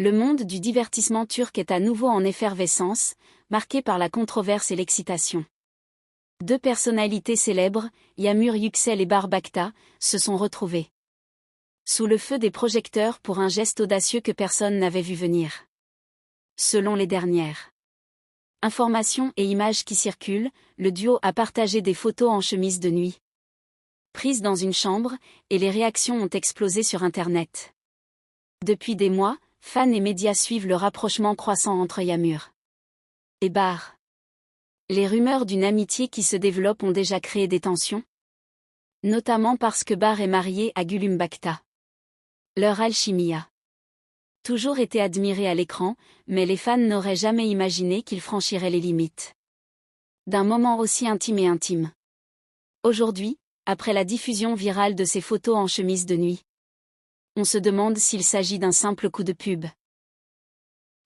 Le monde du divertissement turc est à nouveau en effervescence, marqué par la controverse et l'excitation. Deux personnalités célèbres, Yağmur Yüksel et Bahar Bakta, se sont retrouvées sous le feu des projecteurs pour un geste audacieux que personne n'avait vu venir. Selon les dernières informations et images qui circulent, le duo a partagé des photos en chemise de nuit, prises dans une chambre, et les réactions ont explosé sur Internet. Depuis des mois, fans et médias suivent le rapprochement croissant entre Yağmur et Bahar. Les rumeurs d'une amitié qui se développe ont déjà créé des tensions, notamment parce que Bahar est marié à Gülüm Bakta. Leur alchimie a toujours été admirée à l'écran, mais les fans n'auraient jamais imaginé qu'ils franchiraient les limites d'un moment aussi intime. Aujourd'hui, après la diffusion virale de ces photos en chemise de nuit, on se demande s'il s'agit d'un simple coup de pub,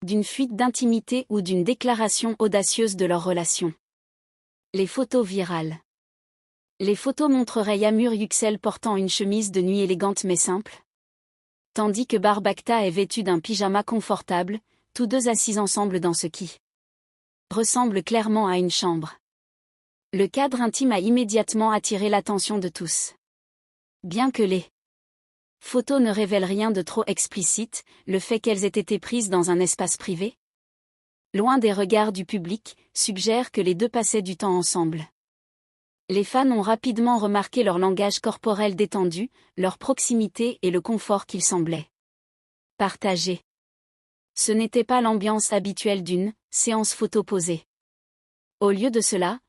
d'une fuite d'intimité ou d'une déclaration audacieuse de leur relation. Les photos virales. Les photos montreraient Yağmur Yüksel portant une chemise de nuit élégante mais simple, tandis que Bahar Bakta est vêtue d'un pyjama confortable, tous deux assis ensemble dans ce qui ressemble clairement à une chambre. Le cadre intime a immédiatement attiré l'attention de tous. Bien que les photos ne révèlent rien de trop explicite, le fait qu'elles aient été prises dans un espace privé, loin des regards du public, suggère que les deux passaient du temps ensemble. Les fans ont rapidement remarqué leur langage corporel détendu, leur proximité et le confort qu'ils semblaient partager. Ce n'était pas l'ambiance habituelle d'une séance photo posée. Au lieu de cela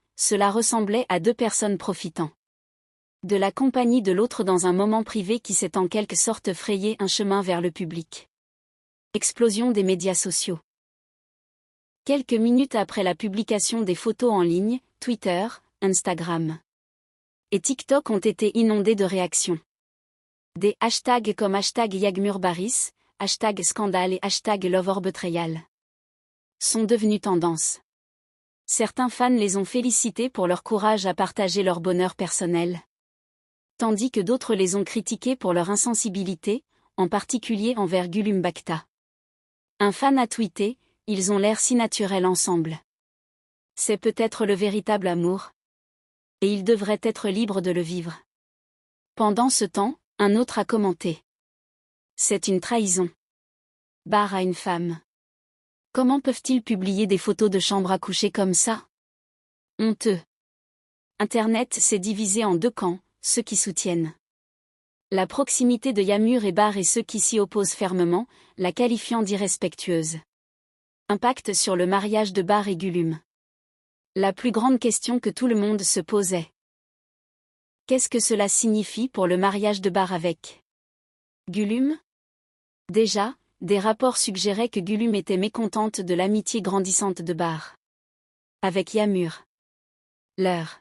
ressemblait à deux personnes profitant de la compagnie de l'autre dans un moment privé qui s'est en quelque sorte frayé un chemin vers le public. Explosion des médias sociaux. Quelques minutes après la publication des photos en ligne, Twitter, Instagram et TikTok ont été inondés de réactions. Des hashtags comme #YağmurBaris, #scandale et #loveorbetrayal sont devenus tendance. Certains fans les ont félicités pour leur courage à partager leur bonheur personnel, tandis que d'autres les ont critiqués pour leur insensibilité, en particulier envers Gülüm Bakta. Un fan a tweeté « Ils ont l'air si naturels ensemble. C'est peut-être le véritable amour. Et ils devraient être libres de le vivre. » Pendant ce temps, un autre a commenté « C'est une trahison. Bahar à une femme. Comment peuvent-ils publier des photos de chambre à coucher comme ça? Honteux. » Internet s'est divisé en deux camps, ceux qui soutiennent la proximité de Yağmur et Bahar et ceux qui s'y opposent fermement, la qualifiant d'irrespectueuse. Impact sur le mariage de Bahar et Gülüm. La plus grande question que tout le monde se posait. Qu'est-ce que cela signifie pour le mariage de Bahar avec Gülüm? Déjà, des rapports suggéraient que Gülüm était mécontente de l'amitié grandissante de Bahar avec Yağmur. Leur